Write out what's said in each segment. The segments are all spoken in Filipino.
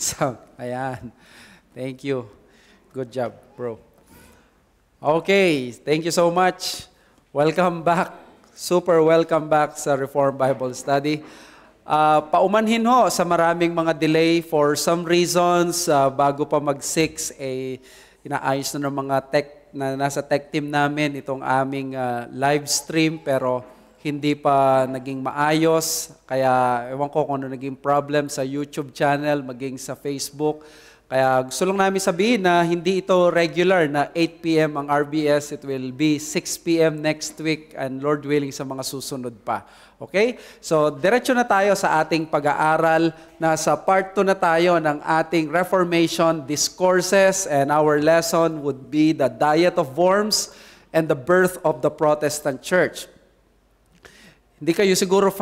So, ayan. Thank you. Good job, bro. Okay, thank you so much. Welcome back. Super welcome back sa Reformed Bible Study. Paumanhin ho sa maraming mga delay for some reasons. Bago pa mag-6, inaayos na ng mga tech na nasa tech team namin itong aming live stream pero hindi pa naging maayos. Kaya ewan ko kung ano naging problem sa YouTube channel, maging sa Facebook. Kaya gusto lang namin sabihin na hindi ito regular na 8 p.m. ang RBS. It will be 6 p.m. next week and Lord willing sa mga susunod pa. Okay? So, diretso na tayo sa ating pag-aaral. Nasa part 2 na tayo ng ating Reformation Discourses and our lesson would be the Diet of Worms and the Birth of the Protestant Church. Hindi kayo siguro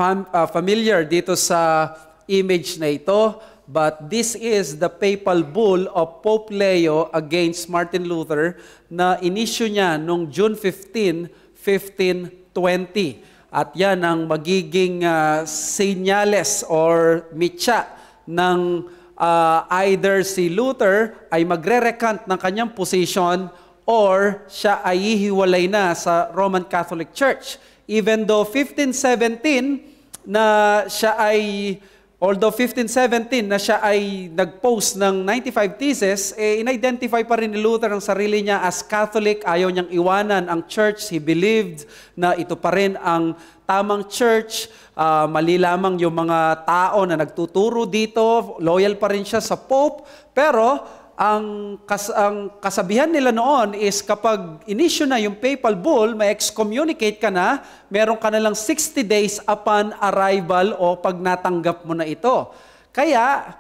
familiar dito sa image na ito. But this is the papal bull of Pope Leo against Martin Luther na inisyu niya noong June 15, 1520. At yan ang magiging senyales or mitya ng either si Luther ay magre-recant ng kanyang position or siya ay hihiwalay na sa Roman Catholic Church. Even though 1517 na siya ay Although 1517 na siya ay nag-post ng 95 Theses, in-identify pa rin ni Luther ang sarili niya as Catholic. Ayaw niyang iwanan ang church. He believed na ito pa rin ang tamang church. Mali lamang yung mga tao na nagtuturo dito. Loyal pa rin siya sa Pope. Pero ang kasabihan nila noon is kapag inisyu na yung papal bull, may excommunicate ka na, meron ka na lang 60 days upon arrival o pag natanggap mo na ito. Kaya,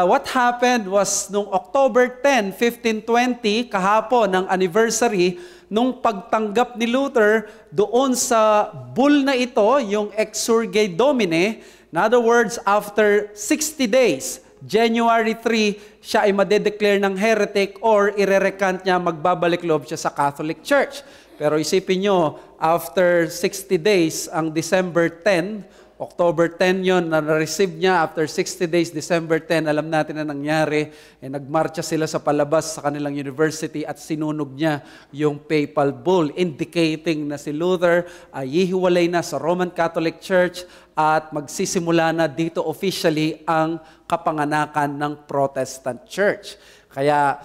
what happened was nung October 10, 1520, kahapon ng anniversary, nung pagtanggap ni Luther doon sa bull na ito, yung Exsurge Domine, in other words, after 60 days, January 3, siya ay madedeclare ng heretic or irerecant niya, magbabalik loob siya sa Catholic Church. Pero isipin nyo, after 60 days, ang December 10, October 10 yon na na-receive niya, after 60 days, December 10, alam natin na nangyari, nagmarcha sila sa palabas sa kanilang university at sinunog niya yung papal bull, indicating na si Luther ay hihiwalay na sa Roman Catholic Church at magsisimula na dito officially ang kapanganakan ng Protestant Church. Kaya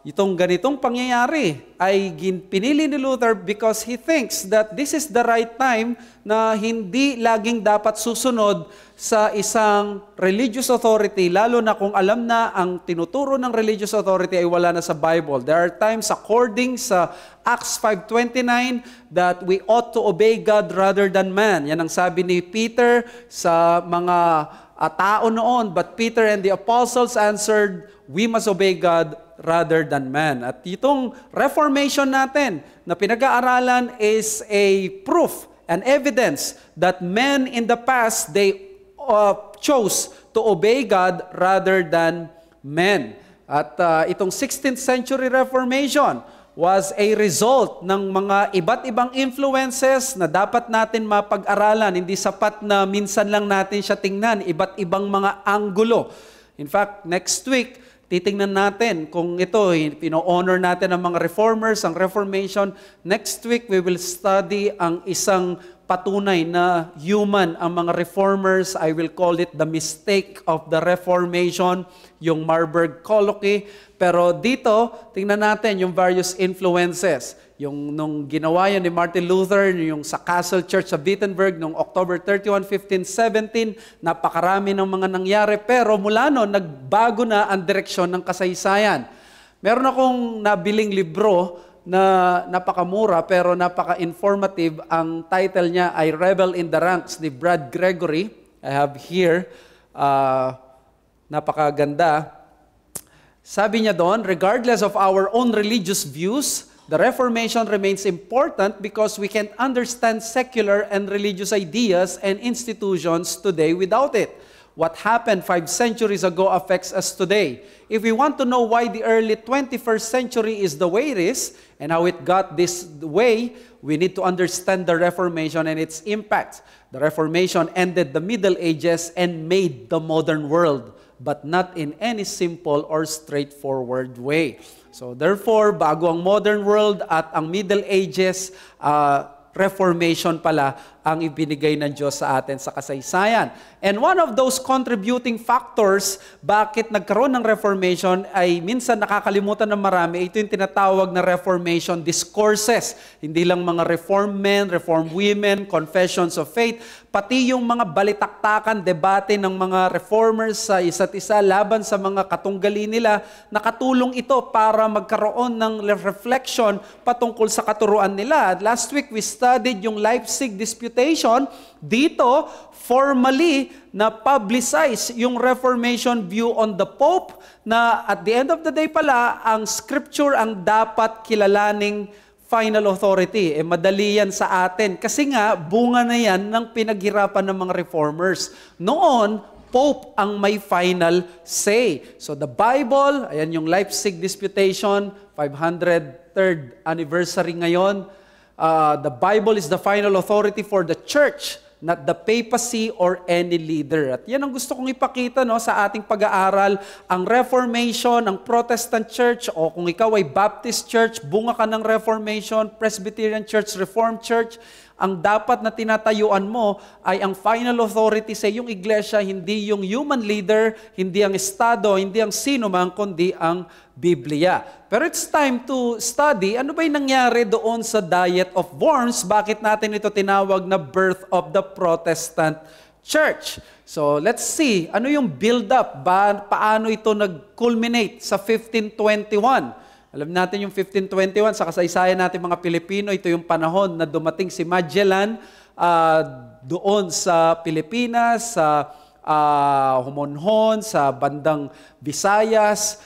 itong ganitong pangyayari ay pinili ni Luther because he thinks that this is the right time na hindi laging dapat susunod sa isang religious authority, lalo na kung alam na ang tinuturo ng religious authority ay wala na sa Bible. There are times according sa Acts 5:29 that we ought to obey God rather than man. Yan ang sabi ni Peter sa mga tao noon. But Peter and the apostles answered, we must obey God rather than man. At itong reformation natin na pinag-aaralan is a proof and evidence that men in the past, they chose to obey God rather than men. At itong 16th century Reformation was a result ng mga iba't ibang influences na dapat natin mapag-aralan. Hindi sapat na minsan lang natin siya tingnan, iba't ibang mga anggulo. In fact, next week, titingnan natin kung ito, pino-honor natin ang mga reformers, ang Reformation. Next week, we will study ang isang patunay na human ang mga reformers. I will call it the mistake of the Reformation, yung Marburg Colloquy. Pero dito, tingnan natin yung various influences. Yung nung ginawa yan ni Martin Luther, yung sa Castle Church sa Wittenberg, noong October 31, 1517, napakarami ng mga nangyari. Pero mula noon, nagbago na ang direksyon ng kasaysayan. Meron akong nabiling libro na napakamura pero napaka-informative. Ang title niya ay Rebel in the Ranks ni Brad Gregory. I have here. Napakaganda. Sabi niya doon, regardless of our own religious views, the Reformation remains important because we can't understand secular and religious ideas and institutions today without it. What happened 5 centuries ago affects us today. If we want to know why the early 21st century is the way it is and how it got this way, we need to understand the Reformation and its impact. The Reformation ended the Middle Ages and made the modern world but not in any simple or straightforward way. So therefore, bago ang modern world at ang Middle Ages, Reformation pala ang ibinigay ng Diyos sa atin sa kasaysayan. And one of those contributing factors bakit nagkaroon ng Reformation ay minsan nakakalimutan ng marami. Ito yung tinatawag na Reformation discourses. Hindi lang mga Reformed men, Reformed women, confessions of faith, pati yung mga balitaktakan, debate ng mga reformers sa isa't isa laban sa mga katunggali nila, nakatulong ito para magkaroon ng reflection patungkol sa katuruan nila. Last week we studied yung Leipzig Disputation. Dito, formally na publicize yung Reformation view on the Pope na at the end of the day pala, ang Scripture ang dapat kilalaning final authority. Madali yan sa atin. Kasi nga, bunga na yan ng pinaghirapan ng mga reformers. Noon, Pope ang may final say. So the Bible, ayan yung Leipzig Disputation, 503rd anniversary ngayon. The Bible is the final authority for the church, not the papacy or any leader. At yan ang gusto kong ipakita sa ating pag-aaral. Ang Reformation, ang Protestant Church, o kung ikaw ay Baptist Church, bunga ka ng Reformation, Presbyterian Church, Reformed Church, ang dapat na tinatayuan mo ay ang final authority sa iyong iglesia, hindi yung human leader, hindi ang estado, hindi ang sino man, kundi ang Biblia. Pero it's time to study, ano ba yung nangyari doon sa Diet of Worms? Bakit natin ito tinawag na birth of the Protestant Church? So let's see, ano yung build-up? Paano ito nag-culminate sa 1521? Alam natin yung 1521, sa kasaysayan natin mga Pilipino, ito yung panahon na dumating si Magellan doon sa Pilipinas, sa Humonhon, sa bandang Visayas.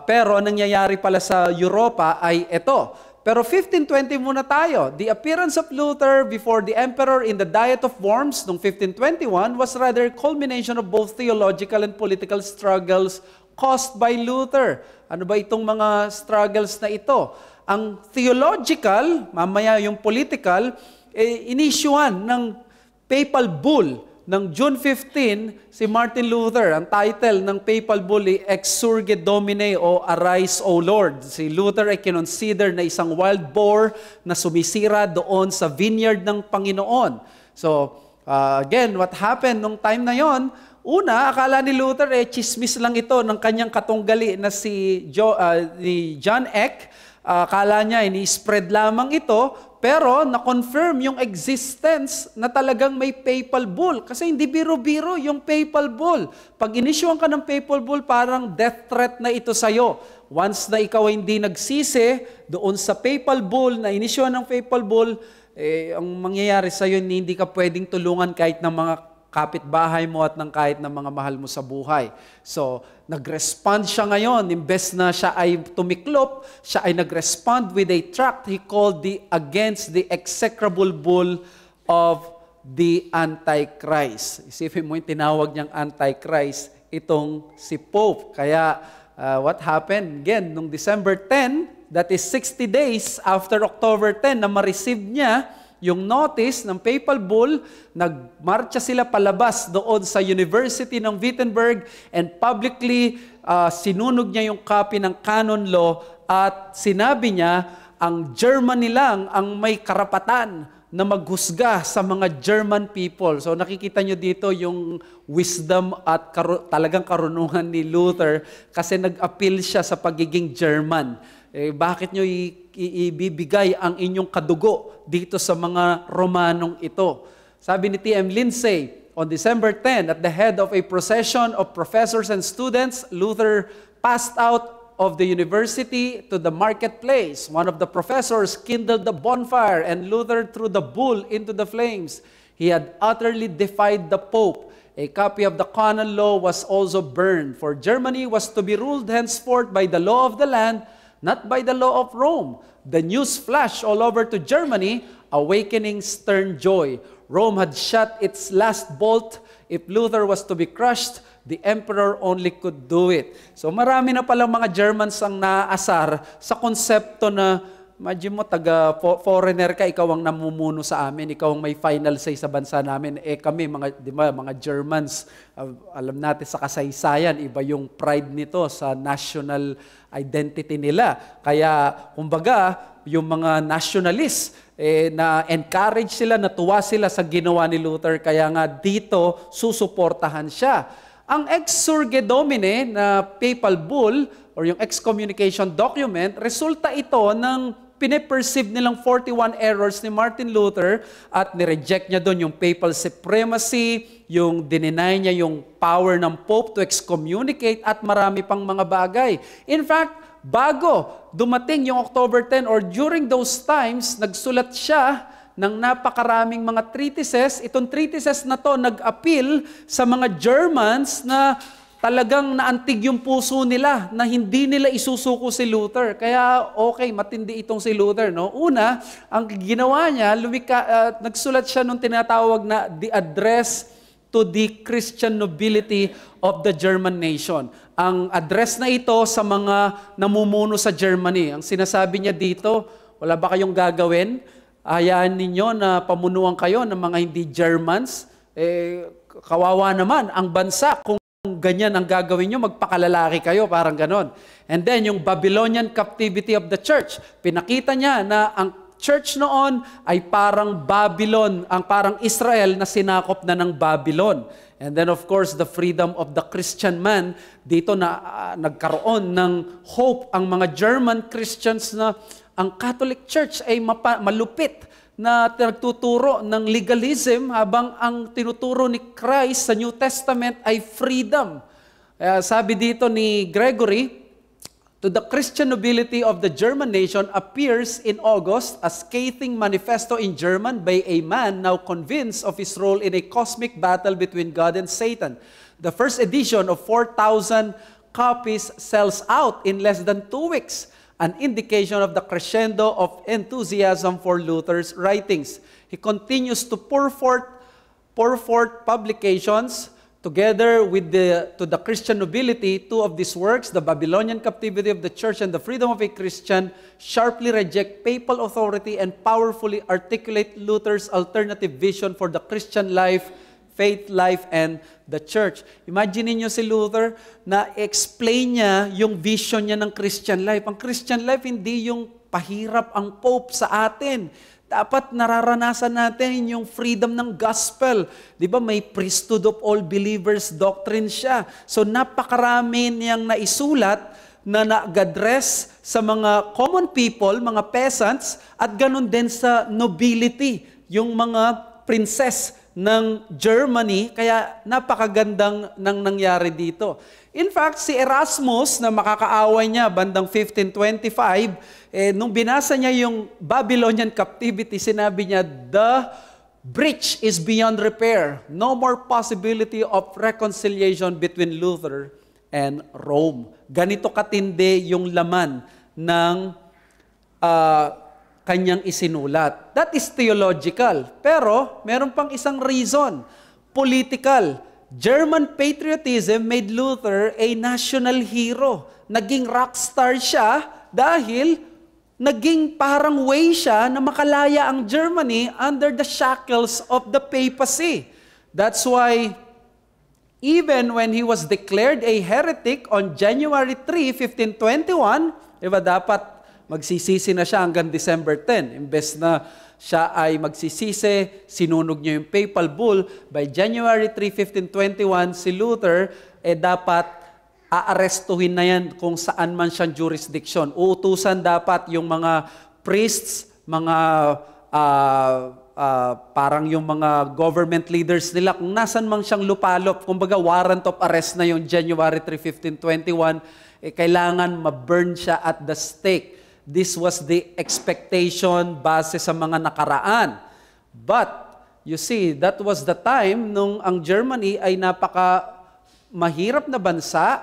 Pero ang nangyayari pala sa Europa ay ito. Pero 1520 muna tayo. The appearance of Luther before the emperor in the Diet of Worms noong 1521 was rather a culmination of both theological and political struggles caused by Luther. Ano ba itong mga struggles na ito? Ang theological, mamaya yung political, inisyuan ng papal bull ng June 15 si Martin Luther. Ang title ng papal bull ay Exsurge Domine o Arise, O Lord. Si Luther ay kinonsider na isang wild boar na sumisira doon sa vineyard ng Panginoon. So, again, what happened nung time na yon? Una, akala ni Luther, chismis lang ito ng kanyang katunggali na si John Eck. Akala niya, ini-spread lamang ito, pero na-confirm yung existence na talagang may papal bull. Kasi hindi biro-biro yung papal bull. Pag inisyuan ka ng papal bull, parang death threat na ito sa'yo. Once na ikaw ay hindi nagsisi, doon sa papal bull, na inisyuan ng papal bull, ang mangyayari sa'yo, hindi ka pwedeng tulungan kahit ng mga kapitbahay mo at ng kahit ng mga mahal mo sa buhay. So, nag-respond siya ngayon. Imbes na siya ay tumiklop, siya ay nag-respond with a tract he called Against the Execrable Bull of the Antichrist. Isipin mo yung tinawag niyang Antichrist, itong si Pope. Kaya, what happened? Again, nung December 10, that is 60 days after October 10 na ma-receive niya yung notice ng papal bull, nagmarcha sila palabas doon sa University ng Wittenberg and publicly sinunog niya yung copy ng canon law at sinabi niya ang Germany lang ang may karapatan na maghusga sa mga German people. So nakikita nyo dito yung wisdom at talagang karunungan ni Luther kasi nag-appeal siya sa pagiging German. Bakit nyo ibibigay ang inyong kadugo dito sa mga Romanong ito? Sabi ni T.M. Lindsay, on December 10, at the head of a procession of professors and students, Luther passed out of the university to the marketplace. One of the professors kindled the bonfire and Luther threw the bull into the flames. He had utterly defied the Pope. A copy of the canon law was also burned, for Germany was to be ruled henceforth by the law of the land, not by the law of Rome. The news flashed all over to Germany, awakening stern joy. Rome had shot its last bolt. If Luther was to be crushed, the emperor only could do it. So marami na palang mga Germans ang naaasar sa konsepto na imagine mo, foreigner ka, ikaw ang namumuno sa amin, ikaw ang may final say sa bansa namin. Kami, mga Germans, alam natin sa kasaysayan, iba yung pride nito sa national identity nila. Kaya, kumbaga, yung mga nationalists, na-encourage sila, natuwa sila sa ginawa ni Luther, kaya nga dito, susuportahan siya. Ang Ex Surge Domine na papal bull, or yung excommunication document, resulta ito ng piniperceive nilang 41 errors ni Martin Luther at nireject niya doon yung papal supremacy, yung dininay niya yung power ng Pope to excommunicate at marami pang mga bagay. In fact, bago dumating yung October 10 or during those times, nagsulat siya ng napakaraming mga treatises. Itong treatises na to nag-appeal sa mga Germans na talagang naantig yung puso nila na hindi nila isusuko si Luther. Kaya okay, matindi itong si Luther. No? Una, ang ginawa niya, nagsulat siya nung tinatawag na The Address to the Christian Nobility of the German Nation. Ang address na ito sa mga namumuno sa Germany. Ang sinasabi niya dito, wala ba kayong gagawin? Hayaan ninyo na pamunuan kayo ng mga hindi Germans. Kawawa naman ang bansa kung ganyan ang gagawin nyo, magpakalalaki kayo, parang ganon. And then, yung Babylonian captivity of the church, pinakita niya na ang church noon ay parang Babylon, ang parang Israel na sinakop na ng Babylon. And then, of course, the freedom of the Christian man, dito na nagkaroon ng hope ang mga German Christians na ang Catholic Church ay malupit na nagtuturo ng legalism habang ang tinuturo ni Christ sa New Testament ay freedom. Sabi dito ni Gregory, to the Christian nobility of the German nation appears in August a scathing manifesto in German by a man now convinced of his role in a cosmic battle between God and Satan. The first edition of 4,000 copies sells out in less than 2 weeks. An indication of the crescendo of enthusiasm for Luther's writings. He continues to pour forth publications together with to the Christian nobility. 2 of these works, The Babylonian Captivity of the Church and The Freedom of a Christian, sharply reject papal authority and powerfully articulate Luther's alternative vision for the Christian life, faith life, and the church. Imagine niyo si Luther na explain niya yung vision niya ng Christian life. Ang Christian life, hindi yung pahirap ang Pope sa atin. Dapat nararanasan natin yung freedom ng gospel. Di ba may priesthood of all believers doctrine siya. So napakarami niyang naisulat na nag-address sa mga common people, mga peasants, at ganun din sa nobility, yung mga princess ng Germany, kaya napakagandang nang nangyari dito. In fact, si Erasmus, na makakaaway niya bandang 1525, nung binasa niya yung Babylonian captivity, sinabi niya, the breach is beyond repair. No more possibility of reconciliation between Luther and Rome. Ganito katindi yung laman ng kanyang isinulat. That is theological. Pero, meron pang isang reason. Political. German patriotism made Luther a national hero. Naging rockstar siya dahil naging parang way siya na makalaya ang Germany under the shackles of the papacy. That's why, even when he was declared a heretic on January 3, 1521, diba dapat magsisisi na siya hanggang December 10. Imbes na siya ay magsisisi, sinunog niya yung papal bull. By January 3, 1521, si Luther, dapat aarestuhin na yan kung saan man siyang jurisdiction. Uutusan dapat yung mga priests, mga parang yung mga government leaders nila, kung nasan man siyang lupalop, kumbaga warrant of arrest na yung January 3, 1521, kailangan ma-burn siya at the stake. This was the expectation base sa mga nakaraan. But, you see, that was the time nung ang Germany ay napaka mahirap na bansa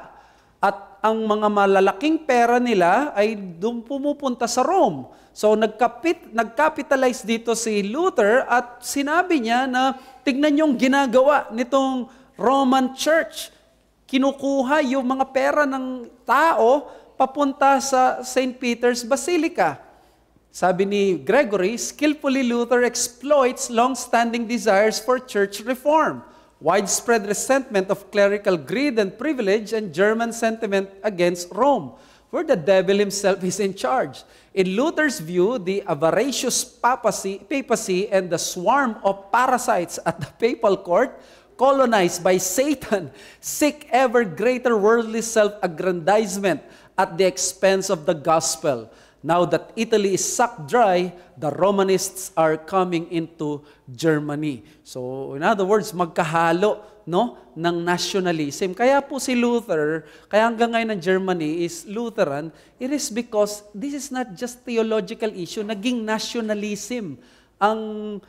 at ang mga malalaking pera nila ay doon pumupunta sa Rome. So, nagcapitalize dito si Luther at sinabi niya na tignan yung ginagawa nitong Roman Church. Kinukuha yung mga pera ng tao papunta sa St. Peter's Basilica. Sabi ni Gregory, skillfully Luther exploits long-standing desires for church reform, widespread resentment of clerical greed and privilege, and German sentiment against Rome, where the devil himself is in charge. In Luther's view, the avaricious papacy and the swarm of parasites at the papal court, colonized by Satan, seek ever greater worldly self-aggrandizement at the expense of the gospel. Now that Italy is sucked dry, the Romanists are coming into Germany. So, in other words, magkahalo, no, ng nationalism. Kaya po si Luther, kaya hanggang ngayon ng Germany is Lutheran, it is because this is not just theological issue, naging nationalism ang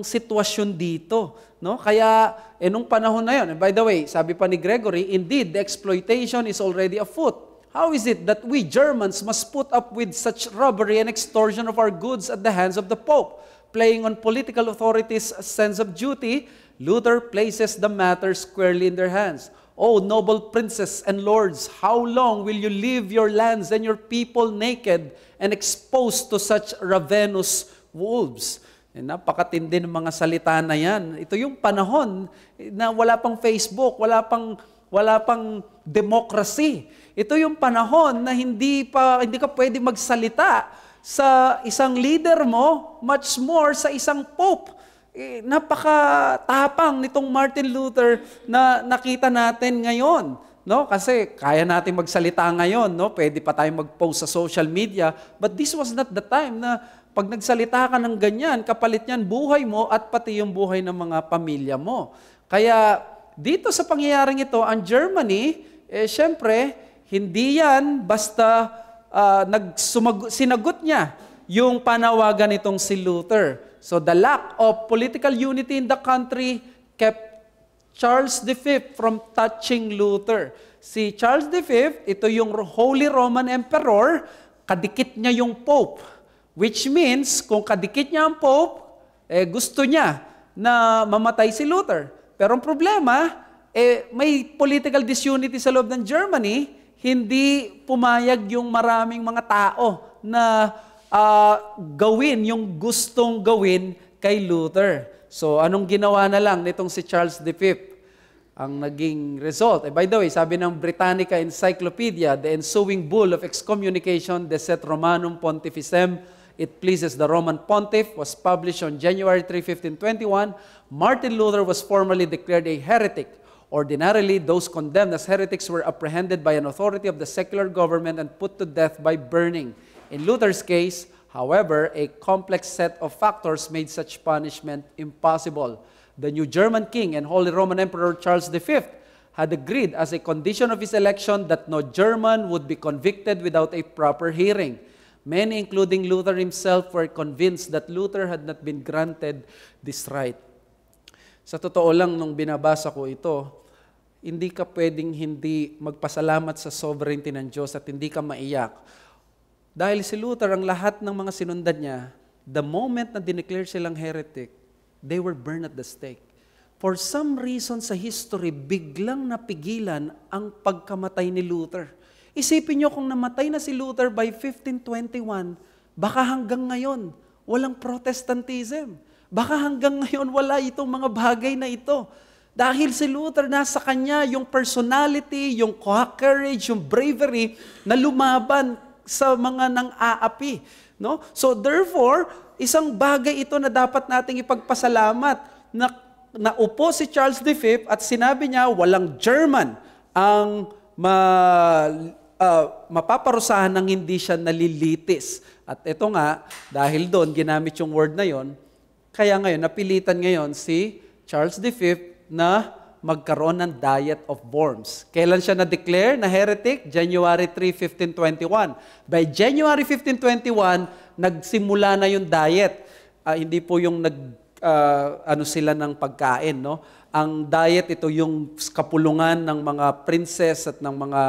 sitwasyon dito, no? Kaya nung panahon na yon, and by the way, sabi pa ni Gregory, indeed the exploitation is already afoot. How is it that we Germans must put up with such robbery and extortion of our goods at the hands of the Pope? Playing on political authorities' sense of duty, Luther places the matter squarely in their hands. O noble princes and lords, how long will you leave your lands and your people naked and exposed to such ravenous wolves? Napakatindi ng mga salita na yan. Ito yung panahon na wala pang Facebook, wala pang democracy. Ito yung panahon na hindi ka pwede magsalita sa isang leader mo, much more sa isang pope. Napakatapang nitong Martin Luther na nakita natin ngayon, no? Kasi kaya natin magsalita ngayon, no? Pwede pa tayong mag-post sa social media, but this was not the time na pag nagsalita ka ng ganyan, kapalit niyan buhay mo at pati yung buhay ng mga pamilya mo. Kaya dito sa pangyayaring ito, ang Germany, syempre, hindi yan basta sinagot niya yung panawagan nitong si Luther. So the lack of political unity in the country kept Charles V from touching Luther. Si Charles V, ito yung Holy Roman Emperor, kadikit niya yung Pope. Which means, kung kadikit niya ang Pope, gusto niya na mamatay si Luther. Pero ang problema, may political disunity sa loob ng Germany, hindi pumayag yung maraming mga tao na gawin yung gustong gawin kay Luther. So, anong ginawa na lang nitong si Charles V? Ang naging result. By the way, sabi ng Britannica Encyclopedia, the ensuing bull of excommunication, De Set Romanum Pontificem, it pleases the Roman Pontiff, was published on January 3, 1521. Martin Luther was formally declared a heretic. Ordinarily, those condemned as heretics were apprehended by an authority of the secular government and put to death by burning. In Luther's case, however, a complex set of factors made such punishment impossible. The new German king and Holy Roman Emperor Charles V had agreed as a condition of his election that no German would be convicted without a proper hearing. Many, including Luther himself, were convinced that Luther had not been granted this right. Sa totoo lang, nung binabasa ko ito, hindi ka pwedeng hindi magpasalamat sa sovereignty ng Diyos at hindi ka maiyak. Dahil si Luther, ang lahat ng mga sinundan niya, the moment na dineclare silang heretic, they were burned at the stake. For some reason sa history, biglang napigilan ang pagkamatay ni Luther. Isipin niyo kung namatay na si Luther by 1521, baka hanggang ngayon, walang Protestantism. Baka hanggang ngayon, wala itong mga bagay na ito. Dahil si Luther, nasa kanya yung personality, yung courage, yung bravery na lumaban sa mga nang-aapi. No? So therefore, isang bagay ito na dapat nating ipagpasalamat na naupo si Charles V at sinabi niya, walang German ang mapaparusahan ng hindi siya nalilitis. At ito nga, dahil doon, ginamit yung word na yon, kaya ngayon, napilitan ngayon si Charles V na magkaroon ng Diet of Worms. Kailan siya na-declare na heretic? January 3, 1521. By January 1521, nagsimula na yung diet. Hindi po yung sila ng pagkain, no? Ang diet, ito yung kapulungan ng mga princess at ng mga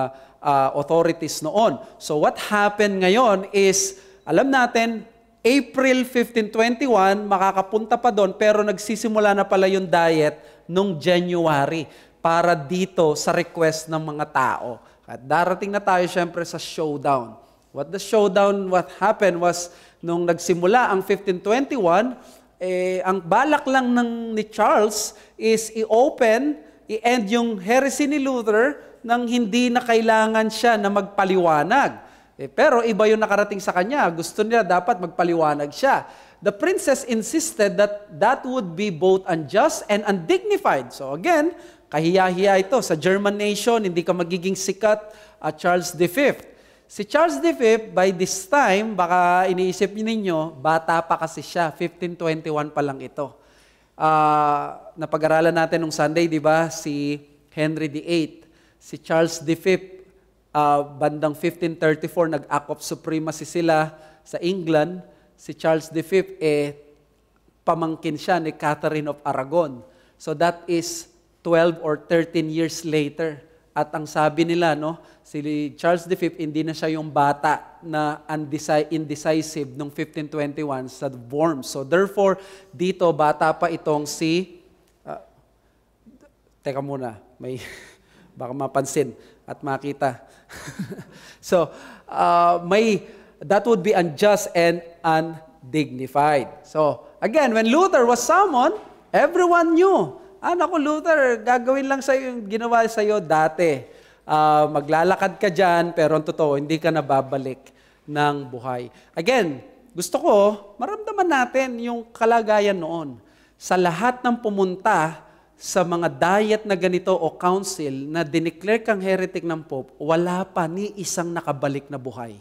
authorities noon. So what happened ngayon is, alam natin, April 1521, makakapunta pa doon, pero nagsisimula na pala yung diet nung January para dito sa request ng mga tao. At darating na tayo syempre sa showdown. What happened was, nung nagsimula ang 1521, ang balak lang ni Charles is i-end yung heresy ni Luther nang hindi na kailangan siya na magpaliwanag. Pero iba yung nakarating sa kanya. Gusto niya dapat magpaliwanag siya. The princess insisted that that would be both unjust and undignified. So again, kahiya-hiya ito. Sa German nation, hindi ka magiging sikat at Charles V. Si Charles V, by this time, baka iniisip ninyo, bata pa kasi siya. 1521 pa lang ito. Napag-aralan natin nung Sunday, di ba? Si Henry VIII. Si Charles V, bandang 1534, nag-act of supremacy sila sa England. Si Charles V, pamangkin siya ni Catherine of Aragon. So that is 12 or 13 years later. At ang sabi nila, no, si Charles V, hindi na siya yung bata na indecisive noong 1521 sa Worms. So therefore, dito bata pa itong si... teka muna, may baka mapansin at makita. So, that would be unjust and undignified. So, again, when Luther was summoned, everyone knew, naku Luther, gagawin lang sa'yo yung ginawa sa'yo dati. Maglalakad ka dyan, pero ang totoo, hindi ka nababalik ng buhay. Again, gusto ko, maramdaman natin yung kalagayan noon. Sa lahat ng pumunta sa mga diet na ganito o council na dineclare kang heretic ng Pope, wala pa ni isang nakabalik na buhay.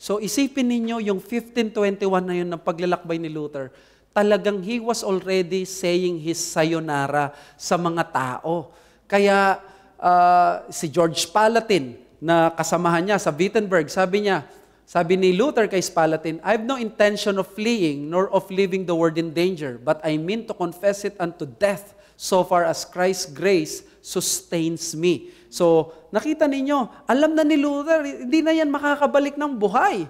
So isipin ninyo yung 1521 na yun ng paglalakbay ni Luther, talagang he was already saying his sayonara sa mga tao. Kaya si George Spalatin na kasamahan niya sa Wittenberg, sabi ni Luther kay Spalatin, I have no intention of fleeing nor of leaving the world in danger, but I mean to confess it unto death, so far as Christ's grace sustains me. So, nakita ninyo, alam na ni Luther, hindi na yan makakabalik ng buhay.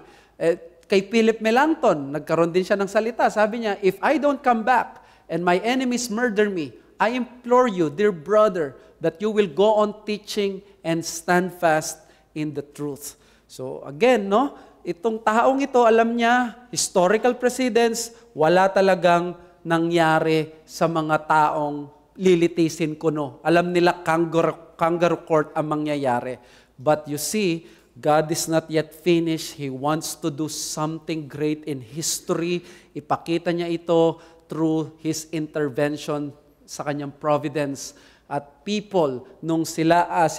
Kay Philip Melanchthon, nagkaroon din siya ng salita. Sabi niya, if I don't come back and my enemies murder me, I implore you, dear brother, that you will go on teaching and stand fast in the truth. So, again, no, itong taong ito, alam niya, historical precedents, wala talagang nangyari sa mga taong lilitisin ko, no. Alam nila kangaroo court ang mangyayari. But you see, God is not yet finished. He wants to do something great in history. Ipakita niya ito through His intervention sa kanyang providence. At people, nung si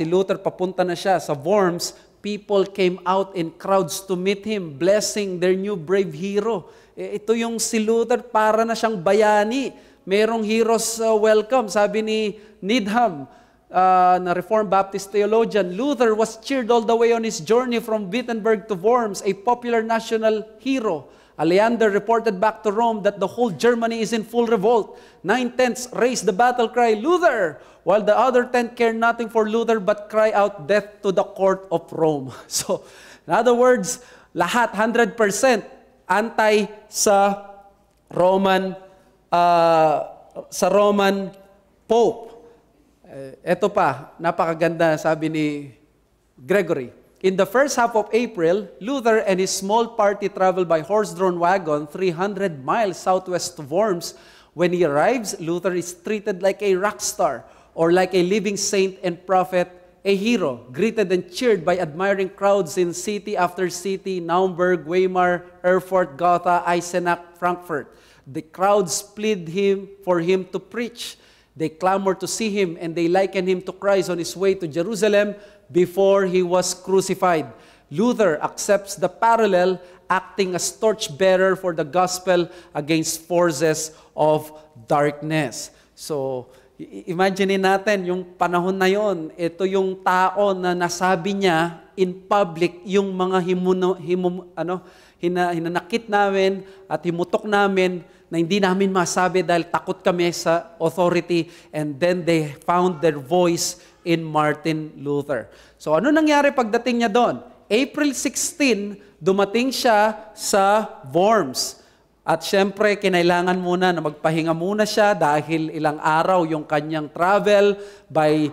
Luther papunta na siya sa Worms, people came out in crowds to meet him, blessing their new brave hero. Ito yung si Luther, para na siyang bayani. Merong heroes welcome. Sabi ni Needham, na Reformed Baptist theologian, Luther was cheered all the way on his journey from Wittenberg to Worms, a popular national hero. Aleander reported back to Rome that the whole Germany is in full revolt. 9/10 raised the battle cry, Luther, while the other 10 care nothing for Luther but cry out death to the court of Rome. So, in other words, lahat 100% anti sa Roman Pope. Ito pa, napakaganda, sabi ni Gregory. In the first half of April, Luther and his small party traveled by horse-drawn wagon 300 miles southwest of Worms. When he arrives, Luther is treated like a rock star or like a living saint and prophet, a hero, greeted and cheered by admiring crowds in city after city, Naumburg, Weimar, Erfurt, Gotha, Eisenach, Frankfurt. The crowds plead for him to preach. They clamor to see him, and they liken him to Christ on his way to Jerusalem before he was crucified. Luther accepts the parallel, acting as torchbearer for the gospel against forces of darkness. So, imagine natin yung panahon na yon. Ito yung tao na nasabi niya in public yung mga hinanakit namin at himutok namin na hindi namin masabi dahil takot kami sa authority, and then they found their voice in Martin Luther. So ano nangyari pagdating niya doon? April 16, dumating siya sa Worms. At syempre, kinailangan muna na magpahinga muna siya dahil ilang araw yung kanyang travel. By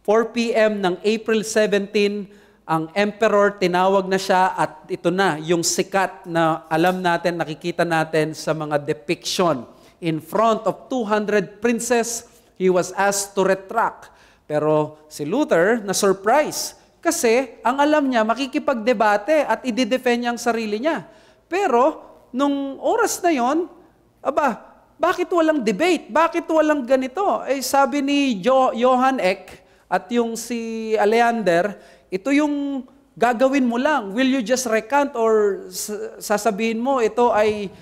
4 p.m. ng April 17, Ang emperor, tinawag na siya at ito na, yung sikat na alam natin, nakikita natin sa mga depiction. In front of 200 princes, he was asked to retract. Pero si Luther, na-surprise. Kasi ang alam niya, makikipagdebate at i-defend niya ang sarili niya. Pero, nung oras na yon, bakit walang debate? Bakit walang ganito? Sabi ni Johann Eck at yung si Aleander, ito yung gagawin mo lang. Will you just recant or sasabihin mo ito ay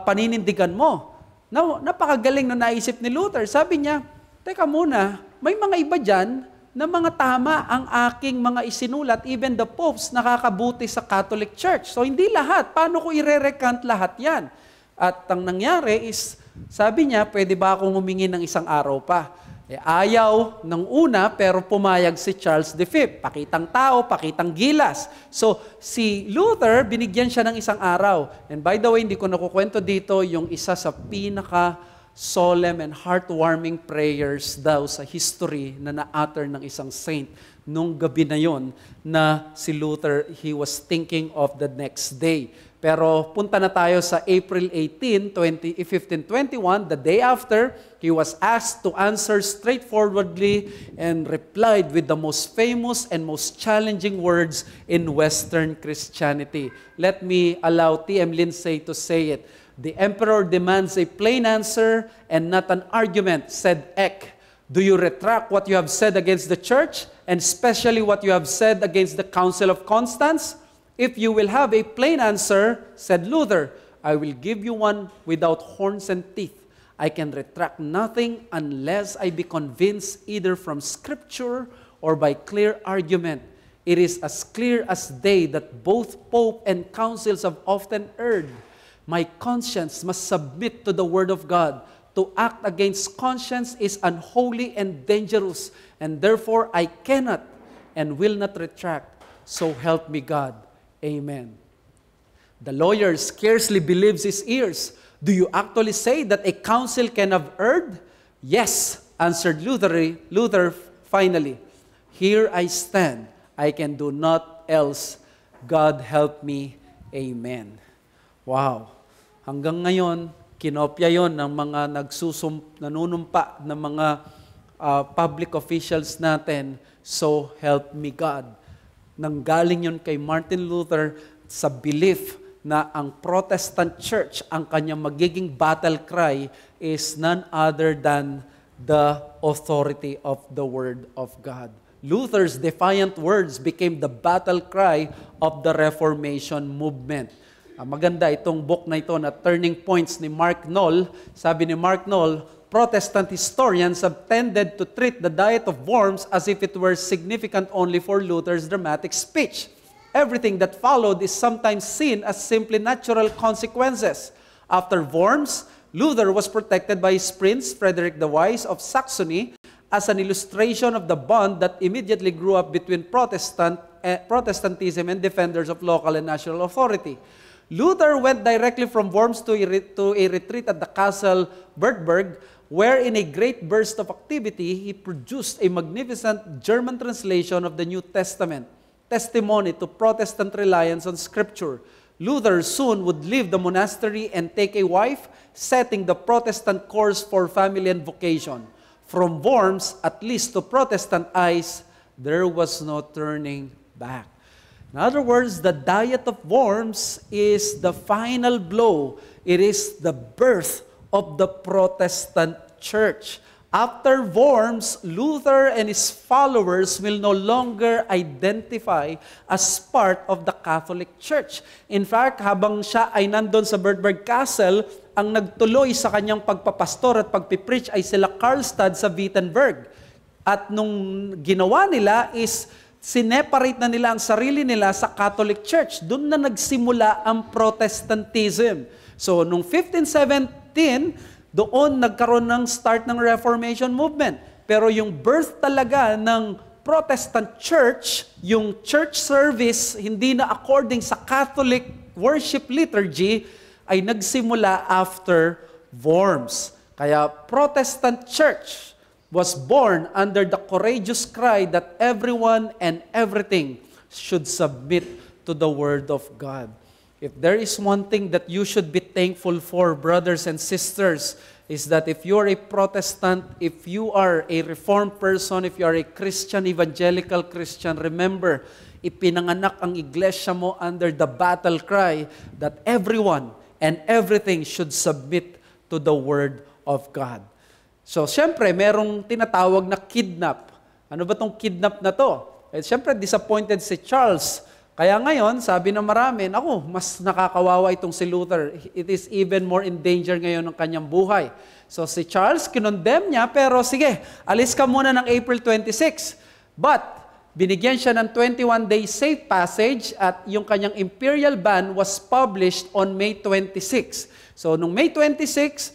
paninindigan mo? Now, napakagaling na naisip ni Luther. Sabi niya, teka muna, may mga iba dyan na mga tama ang aking mga isinulat. Even the popes nakakabuti sa Catholic Church. So hindi lahat. Paano ko i-recant lahat yan? At ang nangyari is, sabi niya, pwede ba akong humingi ng isang araw pa? Ayaw ng una, pero pumayag si Charles V. Pakitang tao, pakitang gilas. So, si Luther, binigyan siya ng isang araw. And by the way, hindi ko nakukwento dito yung isa sa pinaka-solemn and heartwarming prayers daw sa history na na-utter ng isang saint nung gabi na yon na si Luther, he was thinking of the next day. Pero punta na tayo sa April 18, 1521, the day after, he was asked to answer straightforwardly and replied with the most famous and most challenging words in Western Christianity. Let me allow T.M. Lindsay to say it. The emperor demands a plain answer and not an argument, said Eck. Do you retract what you have said against the church, and especially what you have said against the Council of Constance? If you will have a plain answer, said Luther, I will give you one without horns and teeth. I can retract nothing unless I be convinced either from Scripture or by clear argument. It is as clear as day that both Pope and councils have often erred. My conscience must submit to the Word of God. To act against conscience is unholy and dangerous, and therefore I cannot and will not retract. So help me God. Amen. The lawyer scarcely believes his ears. Do you actually say that a council can have erred? Yes, answered Luther finally. Here I stand. I can do naught else. God help me. Amen. Wow. Hanggang ngayon, kinopya yon ng mga nanunumpa ng mga public officials natin. So help me God. Nanggaling yun kay Martin Luther sa belief na ang Protestant Church, ang kanyang magiging battle cry is none other than the authority of the Word of God. Luther's defiant words became the battle cry of the Reformation movement. Maganda itong book na ito na Turning Points ni Mark Noll. Sabi ni Mark Noll, Protestant historians have tended to treat the Diet of Worms as if it were significant only for Luther's dramatic speech. Everything that followed is sometimes seen as simply natural consequences. After Worms, Luther was protected by his prince, Frederick the Wise of Saxony, as an illustration of the bond that immediately grew up between Protestantism and defenders of local and national authority. Luther went directly from Worms to a retreat at the castle Bertberg, where in a great burst of activity, he produced a magnificent German translation of the New Testament, testimony to Protestant reliance on Scripture. Luther soon would leave the monastery and take a wife, setting the Protestant course for family and vocation. From Worms, at least to Protestant eyes, there was no turning back. In other words, the Diet of Worms is the final blow. It is the birth of the Protestant Church. After Worms, Luther and his followers will no longer identify as part of the Catholic Church. In fact, habang siya ay nandun sa Bertberg Castle, ang nagtuloy sa kanyang pagpapastor at pagpipreach ay sila Karlstadt sa Wittenberg. At nung ginawa nila is sineparate na nila ang sarili nila sa Catholic Church. Doon na nagsimula ang Protestantism. So, nung 1517, doon nagkaroon ng start ng Reformation movement. Pero yung birth talaga ng Protestant Church, yung church service, hindi na according sa Catholic worship liturgy, ay nagsimula after Worms. Kaya Protestant Church was born under the courageous cry that everyone and everything should submit to the Word of God. If there is one thing that you should be thankful for, brothers and sisters, is that if you are a Protestant, if you are a Reformed person, if you are a Christian, evangelical Christian, remember, ipinanganak ang iglesia mo under the battle cry that everyone and everything should submit to the Word of God. So, syempre, merong tinatawag na kidnap. Ano ba tong kidnap na to? Eh, syempre, disappointed si Charles. Kaya ngayon, sabi ng marami, ako, mas nakakawawa itong si Luther. It is even more in danger ngayon ng kanyang buhay. So si Charles, kinondemn niya, pero sige, alis ka muna ng April 26. But, binigyan siya ng 21-day safe passage at yung kanyang imperial ban was published on May 26. So, nung May 26,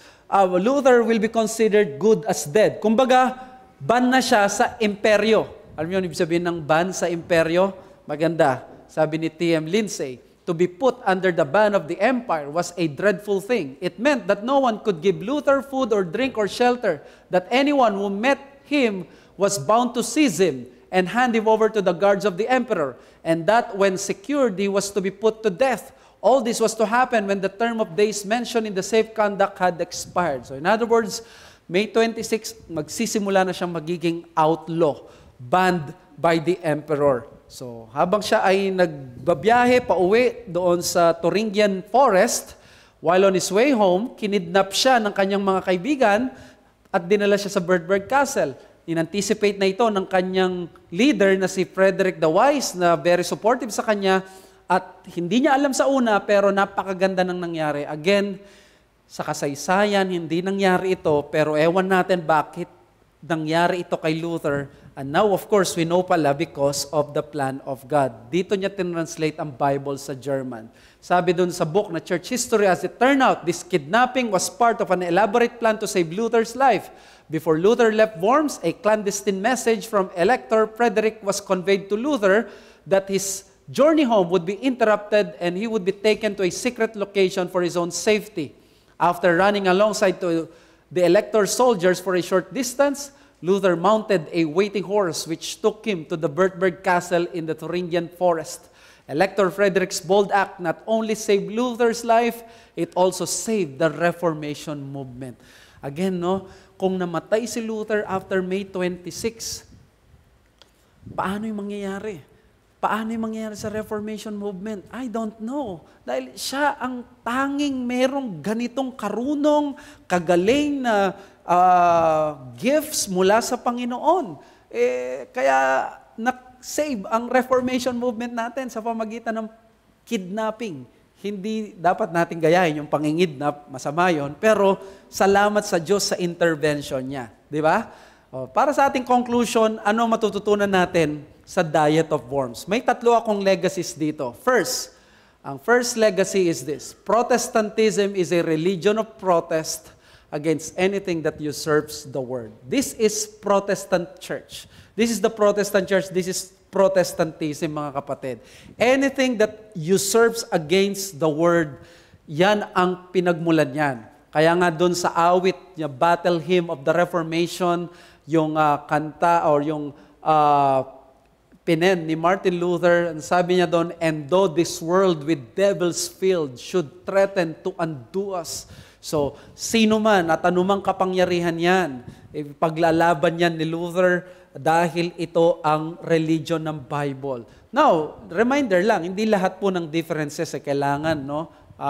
Luther will be considered good as dead. Kumbaga, ban na siya sa imperyo. Alam niyo, ibig sabihin ng ban sa imperyo? Maganda. Sabi ni T.M. Lindsay, to be put under the ban of the empire was a dreadful thing. It meant that no one could give Luther food or drink or shelter, that anyone who met him was bound to seize him and hand him over to the guards of the emperor, and that when secured, he was to be put to death. All this was to happen when the term of days mentioned in the safe conduct had expired. So in other words, May 26, magsisimula na siyang magiging outlaw, banned by the emperor. So, habang siya ay nagbabiyahe pauwi doon sa Thuringian Forest, while on his way home, kinidnap siya ng kanyang mga kaibigan at dinala siya sa Bedburg Castle. In-anticipate na ito ng kanyang leader na si Frederick the Wise na very supportive sa kanya at hindi niya alam sa una pero napakaganda ng nangyari. Again, sa kasaysayan, hindi nangyari ito pero ewan natin bakit nangyari ito kay Luther. And now, of course, we know pala because of the plan of God. Dito niya tinranslate ang Bible sa German. Sabi dun sa book na Church History, as it turned out, this kidnapping was part of an elaborate plan to save Luther's life. Before Luther left Worms, a clandestine message from Elector Frederick was conveyed to Luther that his journey home would be interrupted and he would be taken to a secret location for his own safety. After running alongside to the Elector's soldiers for a short distance, Luther mounted a waiting horse which took him to the Bedburg Castle in the Thuringian Forest. Elector Frederick's bold act not only saved Luther's life, it also saved the Reformation movement. Again, no, kung namatay si Luther after May 26, paano yung mangyayari? Paano yung mangyayari sa Reformation movement? I don't know. Dahil siya ang tanging merong ganitong karunong, kagaling na gifts mula sa Panginoon. Kaya na-save ang Reformation movement natin sa pamagitan ng kidnapping. Hindi dapat natin gayahin yung pangingidnap, masama yun, pero salamat sa Diyos sa intervention niya. Di ba? Para sa ating conclusion, ano matututunan natin sa Diet of Worms? May tatlo akong legacies dito. First, ang first legacy is this: Protestantism is a religion of protest against anything that usurps the word. This is Protestant church. This is the Protestant church. This is Protestantism, mga kapatid. Anything that usurps against the word, yan ang pinagmulan yan. Kaya nga doon sa awit, yung battle hymn of the Reformation, yung kanta or yung pinen ni Martin Luther, sabi niya doon, and though this world with devils filled should threaten to undo us. So, sino man at anumang kapangyarihan yan, paglalaban yan ni Luther dahil ito ang religion ng Bible. Now, reminder lang, hindi lahat po ng differences ay kailangan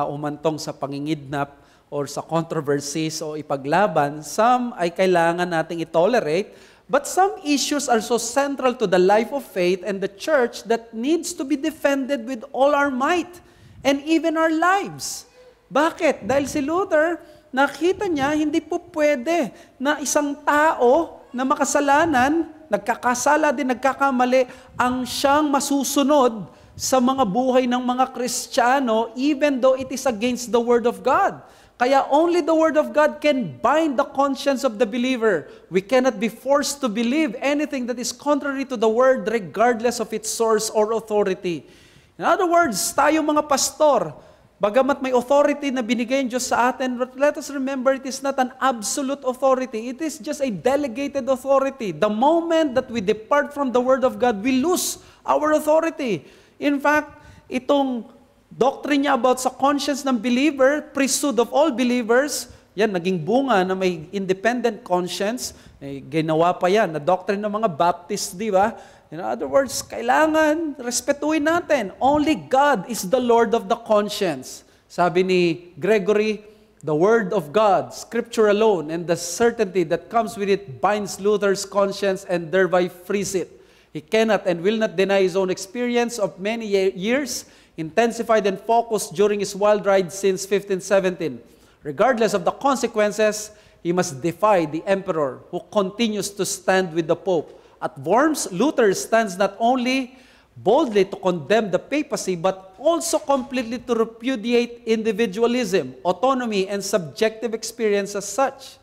umantong sa pangingidnap or sa controversies o ipaglaban. Some ay kailangan nating itolerate, but some issues are so central to the life of faith and the church that needs to be defended with all our might and even our lives. Bakit? Dahil si Luther, nakita niya, hindi po pwede na isang tao na makasalanan, nagkakasala din, nagkakamali, ang siyang masusunod sa mga buhay ng mga Kristiyano, even though it is against the Word of God. Kaya only the Word of God can bind the conscience of the believer. We cannot be forced to believe anything that is contrary to the Word regardless of its source or authority. In other words, tayo mga pastor, Bagamat may authority na binigay ng Diyos sa atin, but let us remember it is not an absolute authority. It is just a delegated authority. The moment that we depart from the Word of God, we lose our authority. In fact, itong doctrine niya about sa conscience ng believer, priesthood of all believers, yan, naging bunga na may independent conscience. Ginawa pa yan na doctrine ng mga Baptist, di ba? In other words, kailangan respetuhin natin. Only God is the Lord of the conscience. Sabi ni Gregory, the Word of God, Scripture alone, and the certainty that comes with it binds Luther's conscience and thereby frees it. He cannot and will not deny his own experience of many years, intensified and focused during his wild ride since 1517. Regardless of the consequences, he must defy the emperor who continues to stand with the Pope. At Worms, Luther stands not only boldly to condemn the papacy, but also completely to repudiate individualism, autonomy, and subjective experience as such.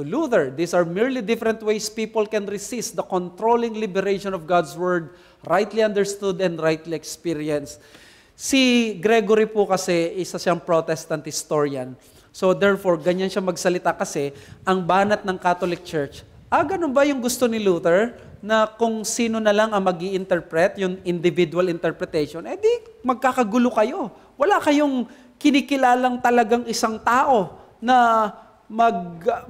To Luther, these are merely different ways people can resist the controlling liberation of God's Word, rightly understood and rightly experienced. Si Gregory po kasi, isa siyang Protestant historian. So therefore, ganyan siya magsalita kasi ang banat ng Catholic Church, ganun ba yung gusto ni Luther? Na kung sino na lang ang mag-i-interpret, yung individual interpretation, di magkakagulo kayo. Wala kayong kinikilalang talagang isang tao na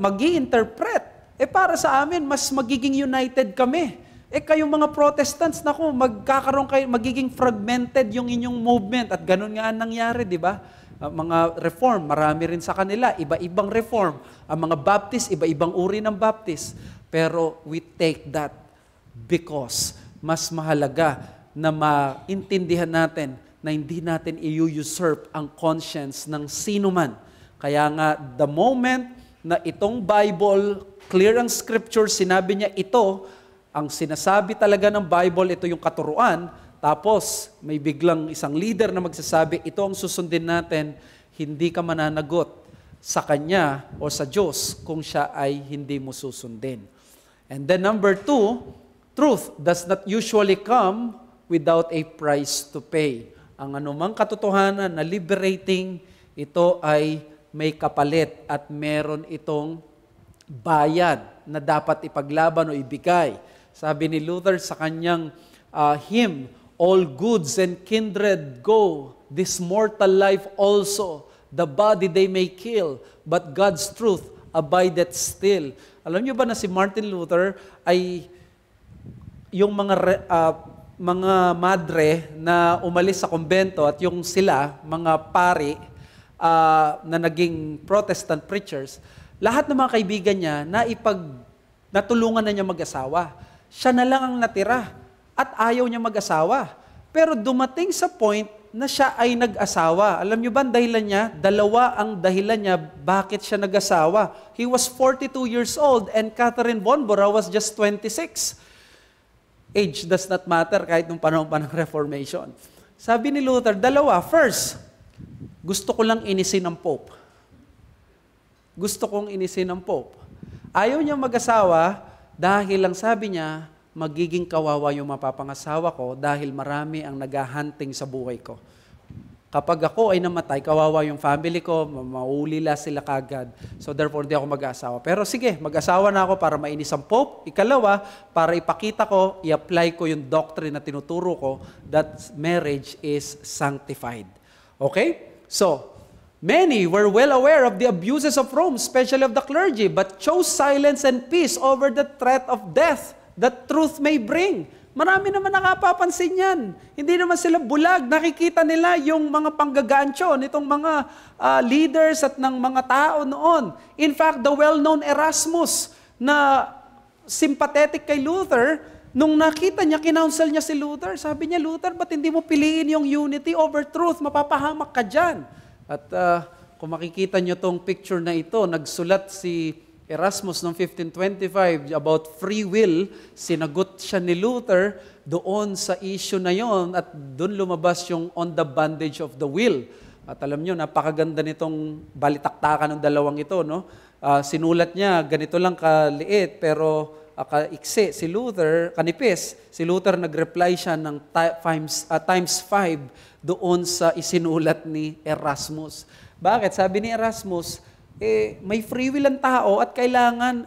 mag-i-interpret. Para sa amin, mas magiging united kami. Kayong mga Protestants, naku, magkakaroon kayo, magiging fragmented yung inyong movement. At ganun nga ang nangyari, di ba? Mga reform, marami rin sa kanila, iba-ibang reform. Ang mga Baptist, iba-ibang uri ng Baptist. Pero we take that because mas mahalaga na maintindihan natin na hindi natin i-usurp ang conscience ng sino man. Kaya nga, the moment na itong Bible, clear ang Scripture, sinabi niya ito, ang sinasabi talaga ng Bible, ito yung katuruan, tapos may biglang isang leader na magsasabi, ito ang susundin natin, hindi ka mananagot sa Kanya o sa Diyos kung siya ay hindi mo susundin. And then number 2, truth does not usually come without a price to pay. Ang anumang katotohanan na liberating, ito ay may kapalit at meron itong bayad na dapat ipaglaban o ibigay. Sabi ni Luther sa kanyang hymn, all goods and kindred go, this mortal life also, the body they may kill, but God's truth abideth still. Alam niyo ba na si Martin Luther ay yung mga madre na umalis sa kumbento at yung sila, mga pari na naging Protestant preachers, lahat ng mga kaibigan niya natulungan na niya mag-asawa. Siya na lang ang natira at ayaw niya mag-asawa. Pero dumating sa point na siya ay nag-asawa. Alam niyo ba ang dahilan niya? Dalawa ang dahilan niya bakit siya nag-asawa. He was 42 years old and Catherine von Bora was just 26. Age does not matter kahit nung panahon pa ng Reformation. Sabi ni Luther, dalawa. First, gusto ko lang inisin ng Pope. Gusto kong inisin ng Pope. Ayaw niya mag-asawa dahil lang sabi niya, magiging kawawa yung mapapangasawa ko dahil marami ang naghahunting sa buhay ko. Kapag ako ay namatay, kawawa yung family ko, maulila sila kagad. So therefore, di ako mag-asawa. Pero sige, mag-asawa na ako para mainis ang Pope. Ikalawa, para ipakita ko, i-apply ko yung doctrine na tinuturo ko that marriage is sanctified. Okay? So, many were well aware of the abuses of Rome, especially of the clergy, but chose silence and peace over the threat of death that truth may bring. Marami naman nakapapansin yan. Hindi naman sila bulag. Nakikita nila yung mga panggagansyo nitong mga leaders at ng mga tao noon. In fact, the well-known Erasmus na sympathetic kay Luther, nung nakita niya, kinounsel niya si Luther, sabi niya, Luther, ba't hindi mo piliin yung unity over truth? Mapapahamak ka dyan. At kung makikita niyo tong picture na ito, nagsulat si Erasmus noong 1525 about free will, sinagot siya ni Luther doon sa issue na yon at doon lumabas yung on the bondage of the will. At alam nyo, napakaganda nitong balitaktakan ng dalawang ito. No? Sinulat niya, ganito lang kaliit, pero kaiksi si Luther, kanipis, si Luther nag-reply siya ng times 5 doon sa isinulat ni Erasmus. Bakit? Sabi ni Erasmus, may free will ang tao at kailangan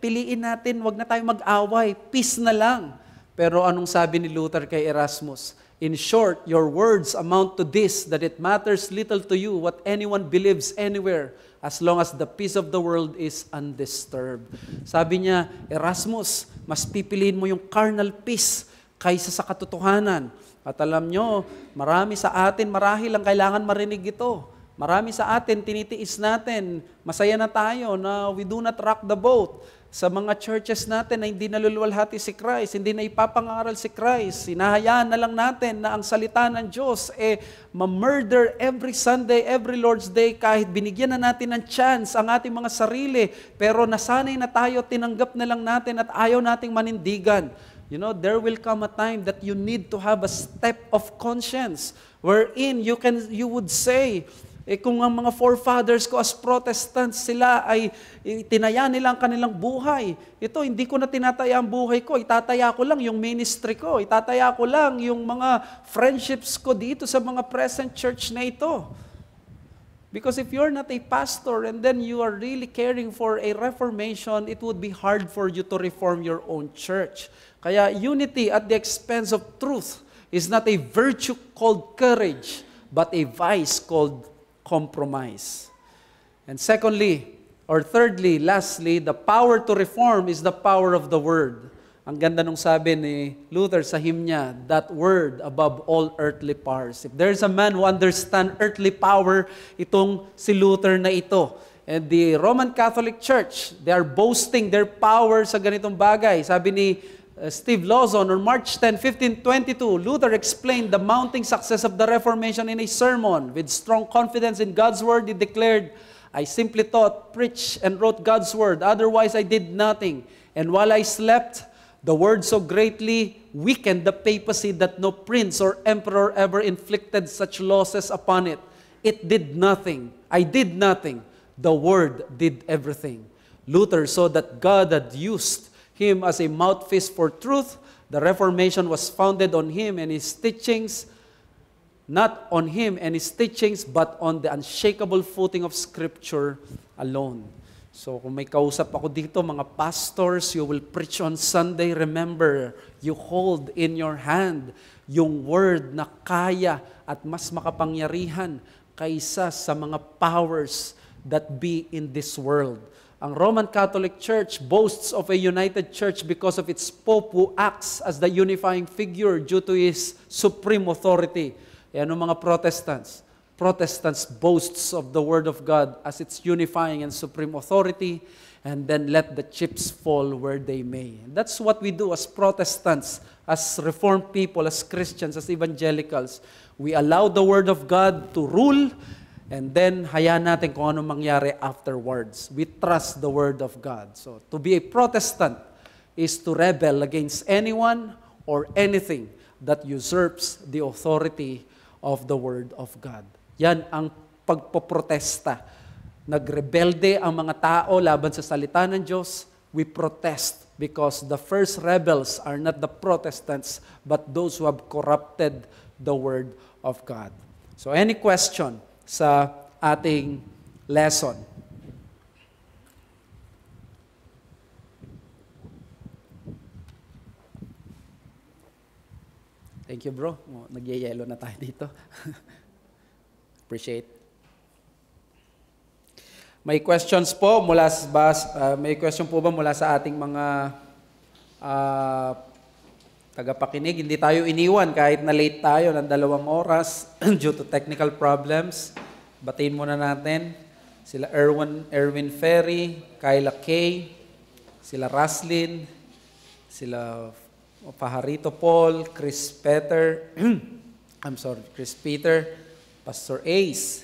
piliin natin, wag na tayo mag-away, peace na lang. Pero anong sabi ni Luther kay Erasmus? In short, your words amount to this, that it matters little to you what anyone believes anywhere, as long as the peace of the world is undisturbed. Sabi niya, Erasmus, mas pipiliin mo yung carnal peace kaysa sa katotohanan. At alam nyo, marami sa atin, marahil ang kailangan marinig ito. Marami sa atin, tinitiis natin, masaya na tayo na we do not rock the boat. Sa mga churches natin na hindi naluluwalhati si Christ, hindi na ipapangaral si Christ, hinahayaan na lang natin na ang salita ng Diyos ma-murder every Sunday, every Lord's Day, kahit binigyan na natin ng chance ang ating mga sarili, pero nasanay na tayo, tinanggap na lang natin at ayaw nating manindigan. You know, there will come a time that you need to have a step of conscience wherein you would say, kung ang mga forefathers ko as Protestants, sila ay tinaya nila ang kanilang buhay. Ito, hindi ko na tinataya ang buhay ko. Itataya ko lang yung ministry ko. Itataya ko lang yung mga friendships ko dito sa mga present church na ito. Because if you're not a pastor and then you are really caring for a reformation, it would be hard for you to reform your own church. Kaya unity at the expense of truth is not a virtue called courage, but a vice called compromise. And secondly, or thirdly, lastly, the power to reform is the power of the Word. Ang ganda nung sabi ni Luther sa hymn niya, that Word above all earthly powers. If there's a man who understands earthly power, itong si Luther na ito. And the Roman Catholic Church, they are boasting their power sa ganitong bagay. Sabi ni Steve Lawson on March 10, 1522, Luther explained the mounting success of the Reformation in a sermon. With strong confidence in God's Word, he declared, I simply taught, preached, and wrote God's Word. Otherwise, I did nothing. And while I slept, the Word so greatly weakened the papacy that no prince or emperor ever inflicted such losses upon it. It did nothing. I did nothing. The Word did everything. Luther saw that God had used him as a mouthpiece for truth. The Reformation was founded on him and his teachings, not on him and his teachings, but on the unshakable footing of Scripture alone. So kung may kausap ako dito, mga pastors, you will preach on Sunday, remember, you hold in your hand yung word na kaya at mas makapangyarihan kaysa sa mga powers that be in this world. Ang Roman Catholic Church boasts of a united church because of its Pope who acts as the unifying figure due to his supreme authority. Yan ang mga Protestants. Protestants boasts of the Word of God as its unifying and supreme authority, and then let the chips fall where they may. And that's what we do as Protestants, as Reformed people, as Christians, as Evangelicals. We allow the Word of God to rule, and then, hayaan natin kung ano mangyari afterwards. We trust the Word of God. So, to be a Protestant is to rebel against anyone or anything that usurps the authority of the Word of God. Yan ang pagpoprotesta. Nagrebelde ang mga tao laban sa salita ng Diyos. We protest because the first rebels are not the Protestants, but those who have corrupted the Word of God. So, any question sa ating lesson? Thank you, bro. Nagyayelo na tayo dito. Appreciate. May questions po mula may question po ba mula sa ating mga tagapakinig? Hindi tayo iniwan kahit na late tayo ng 2 oras due to technical problems. Batiin muna natin sila Erwin Ferry, Kyla Kay, sila Raslin, sila Pajarito Paul, Chris Peter, Pastor Ace,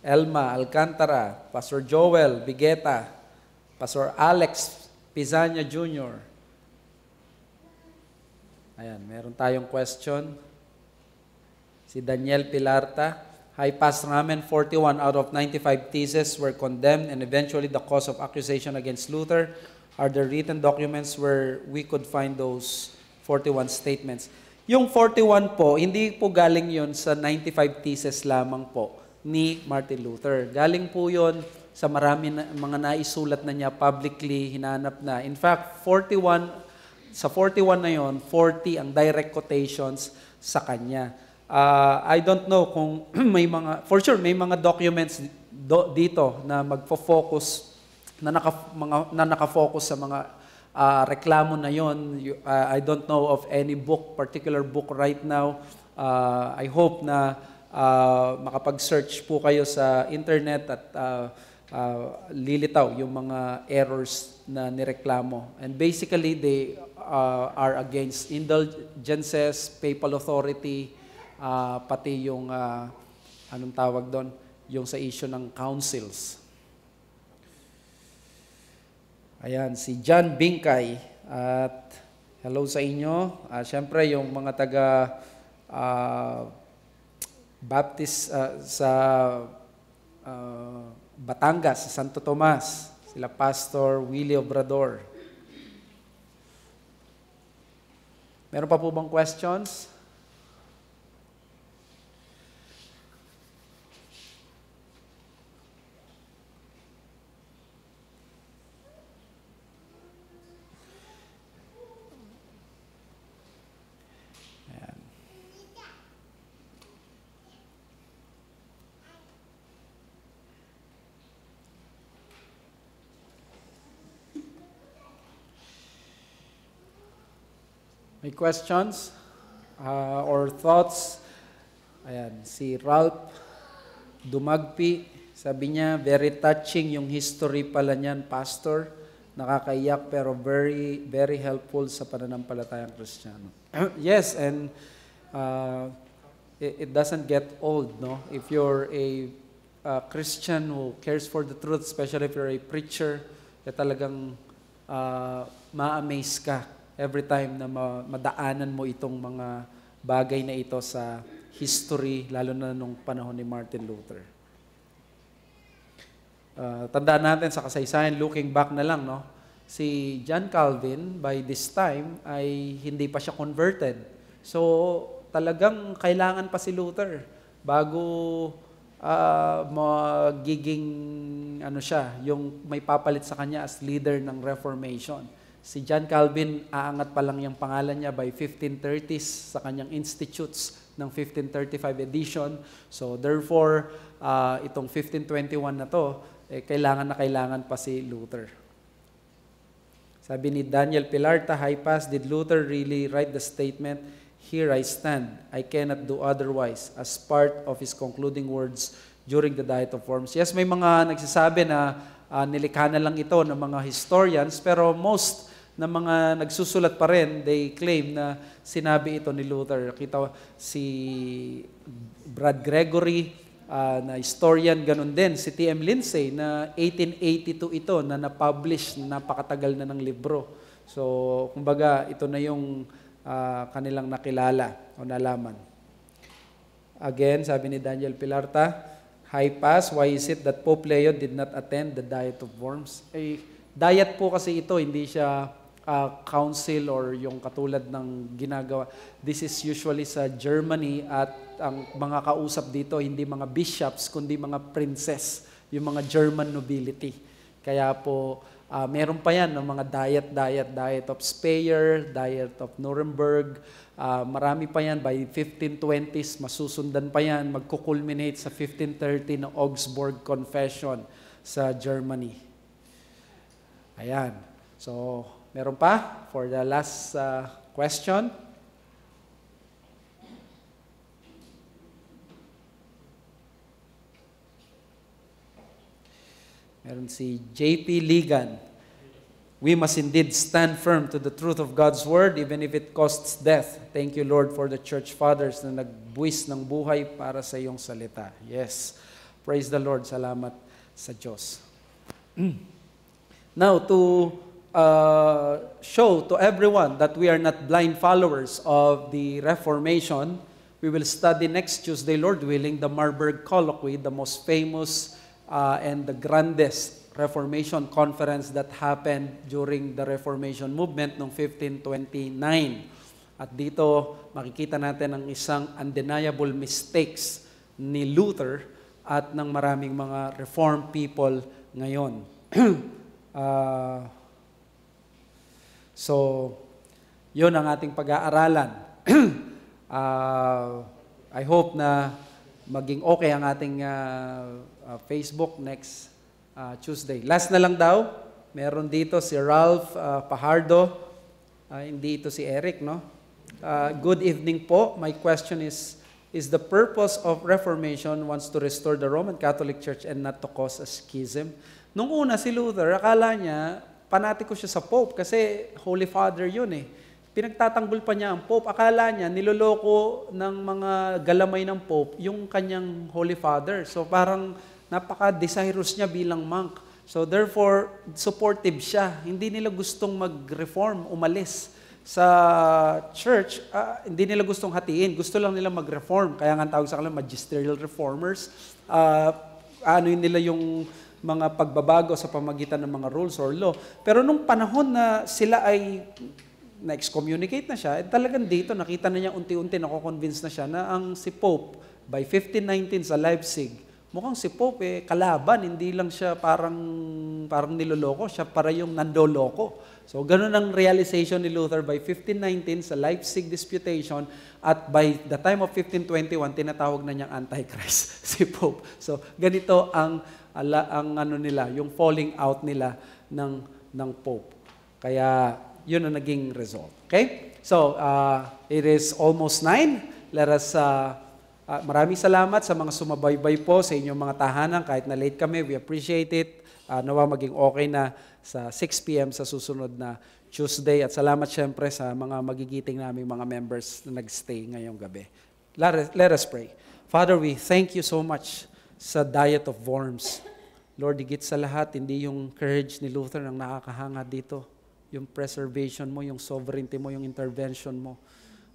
Elma Alcantara, Pastor Joel Bigueta, Pastor Alex Pizania Jr. Ayan, meron tayong question. Si Daniel Pilarta, Hi, Pastor Amen, 41 out of 95 theses were condemned and eventually the cause of accusation against Luther are there written documents where we could find those 41 statements? Yung 41 po, hindi po galing yun sa 95 theses lamang po ni Martin Luther. Galing po yun sa marami na, mga naisulat na niya publicly, hinanap na. In fact, 41, sa 41 na yun, 40 ang direct quotations sa kanya. I don't know kung may mga, for sure, may mga documents dito na magfo-focus, na nakafocus sa mga reklamo na yon. I don't know of any particular book right now. I hope na makapag-search po kayo sa internet at lilitaw yung mga errors na nireklamo. And basically, they are against indulgences, papal authority, pati yung, anong tawag doon, yung sa issue ng councils. Ayan, si John Binkay, at hello sa inyo. Siyempre, yung mga taga Baptist sa Batangas, sa Santo Tomas, sila Pastor Willie Obrador. Meron pa po bang questions? May questions or thoughts? Ayan, si Ralph Dumagpi, sabi niya, very touching yung history pala niyan, Pastor. Nakakaiyak pero very, very helpful sa pananampalatayang Kristiyano. Yes, and it doesn't get old, no? If you're a Christian who cares for the truth, especially if you're a preacher, talagang ma-amaze ka every time na madaanan mo itong mga bagay na ito sa history, lalo na nung panahon ni Martin Luther. Tandaan natin sa kasaysayan, looking back na lang, no? Si John Calvin, by this time, ay hindi pa siya converted. So, talagang kailangan pa si Luther bago magiging, yung may papalit sa kanya as leader ng Reformation. Si John Calvin, aangat pa lang yung pangalan niya by 1530s sa kanyang Institutes ng 1535 edition. So therefore, itong 1521 na to, kailangan pa si Luther. Sabi ni Daniel Pilarta, High Pass, did Luther really write the statement, "Here I stand, I cannot do otherwise," as part of his concluding words during the Diet of Worms? Yes, may mga nagsasabi na nilikha na lang ito ng mga historians, pero most na mga nagsusulat pa rin, they claim na sinabi ito ni Luther. Kita si Brad Gregory, na historian, ganun din. Si T.M. Lindsay, na 1882 ito, na na-publish, napakatagal na ng libro. So, kumbaga, ito na yung kanilang nakilala o nalaman. Again, sabi ni Daniel Pilarta, High Pass, why is it that Pope Leo did not attend the Diet of Worms? Diet po kasi ito, hindi siya council or yung katulad ng ginagawa. This is usually sa Germany at ang mga kausap dito, hindi mga bishops, kundi mga princess, yung mga German nobility. Kaya po, meron pa yan ng mga diet of Speyer, diet of Nuremberg, marami pa yan. By 1520s, masusundan pa yan, magkukulminate sa 1530 na Augsburg Confession sa Germany. Ayan. So, meron pa for the last question? Meron si J.P. Ligan. We must indeed stand firm to the truth of God's Word even if it costs death. Thank you, Lord, for the Church Fathers na nagbuwis ng buhay para sa iyong salita. Yes. Praise the Lord. Salamat sa Diyos. Now, to show to everyone that we are not blind followers of the Reformation, we will study next Tuesday, Lord willing, the Marburg Colloquy, the most famous and the grandest Reformation Conference that happened during the Reformation movement noong 1529. At dito, makikita natin ang isang undeniable mistakes ni Luther at ng maraming mga Reformed people ngayon. So, yun ang ating pag-aaralan. I hope na maging okay ang ating Facebook next Tuesday. Last na lang daw, meron dito si Ralph Pajardo. Hindi ito si Eric, no? Good evening po. My question is the purpose of Reformation wants to restore the Roman Catholic Church and not to cause a schism? Nung una si Luther, akala niya, panatiko siya sa Pope kasi Holy Father yun eh. Pinagtatanggol pa niya ang Pope. Akala niya, niloloko ng mga galamay ng Pope yung kanyang Holy Father. So parang napaka-desirous niya bilang monk. So therefore, supportive siya. Hindi nila gustong mag-reform, umalis sa church. Hindi nila gustong hatiin. Gusto lang nila mag-reform. Kaya nga tawag sa kanila magisterial reformers. Ano nila yung mga pagbabago sa pamagitan ng mga rules or law. Pero nung panahon na sila ay na-excommunicate na siya, talagang dito nakita na niya unti-unti, nako-convince na siya na ang si Pope by 1519 sa Leipzig, mukhang si Pope kalaban, hindi lang siya parang niloloko, siya para yung nandoloko. So ganun ang realization ni Luther by 1519 sa Leipzig disputation, at by the time of 1521 tinatawag na niyang Antichrist si Pope. So ganito ang ano nila, yung falling out nila ng Pope. Kaya yun ang naging result. Okay? So, it is almost 9. Let us, maraming salamat sa mga sumabaybay po sa inyong mga tahanan. Kahit na late kami, we appreciate it. Nawa maging okay na sa 6 p.m. sa susunod na Tuesday. At salamat syempre sa mga magigiting naming mga members na nagstay ngayong gabi. Let us pray. Father, we thank you so much sa diet of worms. Lord, higit sa lahat, hindi yung courage ni Luther ang nakakahanga dito. Yung preservation mo, yung sovereignty mo, yung intervention mo.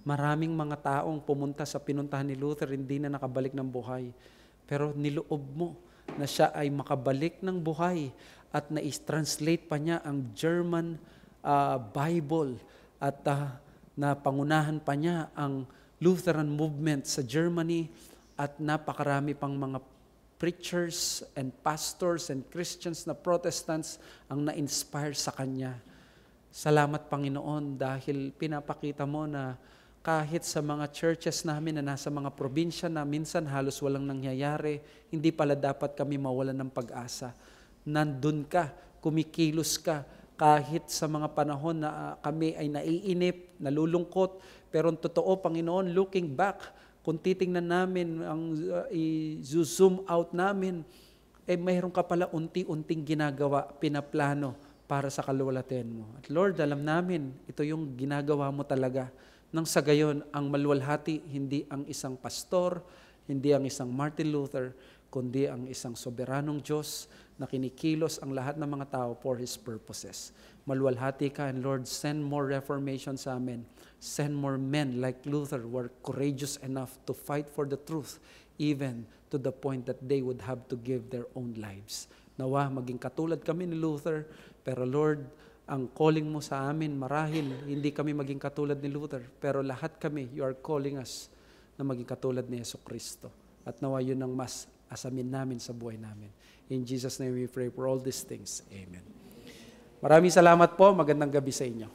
Maraming mga taong pumunta sa pinuntahan ni Luther, hindi na nakabalik ng buhay. Pero niloob mo na siya ay makabalik ng buhay at na-translate pa niya ang German Bible at napangunahan pa niya ang Lutheran movement sa Germany at napakarami pang mga preachers and pastors and Christians na Protestants ang na-inspire sa kanya. Salamat, Panginoon, dahil pinapakita mo na kahit sa mga churches namin na nasa mga probinsya na minsan halos walang nangyayari, hindi pala dapat kami mawalan ng pag-asa. Nandun ka, kumikilos ka, kahit sa mga panahon na kami ay naiinip, nalulungkot, pero ang totoo, Panginoon, looking back, kung titingnan namin, i-zoom out namin, mayroon ka pala unti-unting ginagawa, pinaplano, para sa kaluwalhatian mo. At Lord, alam namin, ito yung ginagawa mo talaga. Nang sa gayon, ang maluwalhati, hindi ang isang pastor, hindi ang isang Martin Luther, kundi ang isang soberanong Diyos na kinikilos ang lahat ng mga tao for His purposes. Maluwalhati ka, and Lord, send more reformation sa amin. Send more men like Luther who are courageous enough to fight for the truth, even to the point that they would have to give their own lives. Nawa, maging katulad kami ni Luther, pero Lord, ang calling mo sa amin, marahil, hindi kami maging katulad ni Luther, pero lahat kami, you are calling us na maging katulad ni Jesucristo. At nawa yun ang mas asamin namin sa buhay namin. In Jesus' name we pray for all these things. Amen. Maraming salamat po. Magandang gabi sa inyo.